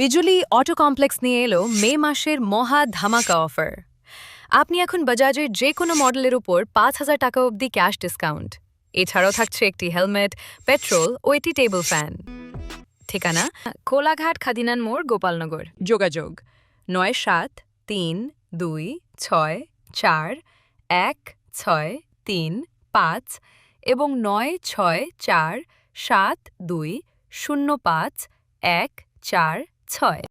বিজুলি auto complex নিয়ে এলো মে মাসের মহা ধামাকা অফার। আপনি এখন বাজাজের যে কোনো মডেলের উপর ৫,০০০ টাকা অবধি ক্যাশ ডিসকাউন্ট। এছাড়াও থাকছে একটি হেলমেট, পেট্রোল ও একটি টেবিল ফ্যান। ঠিকানা কোলাঘাট, খাদিনান মোড়, গোপালনগর। যোগাযোগ ৯৭৩২৬৪১৬৩৫ এবং ৯৬৪৭২০৫১৪৬।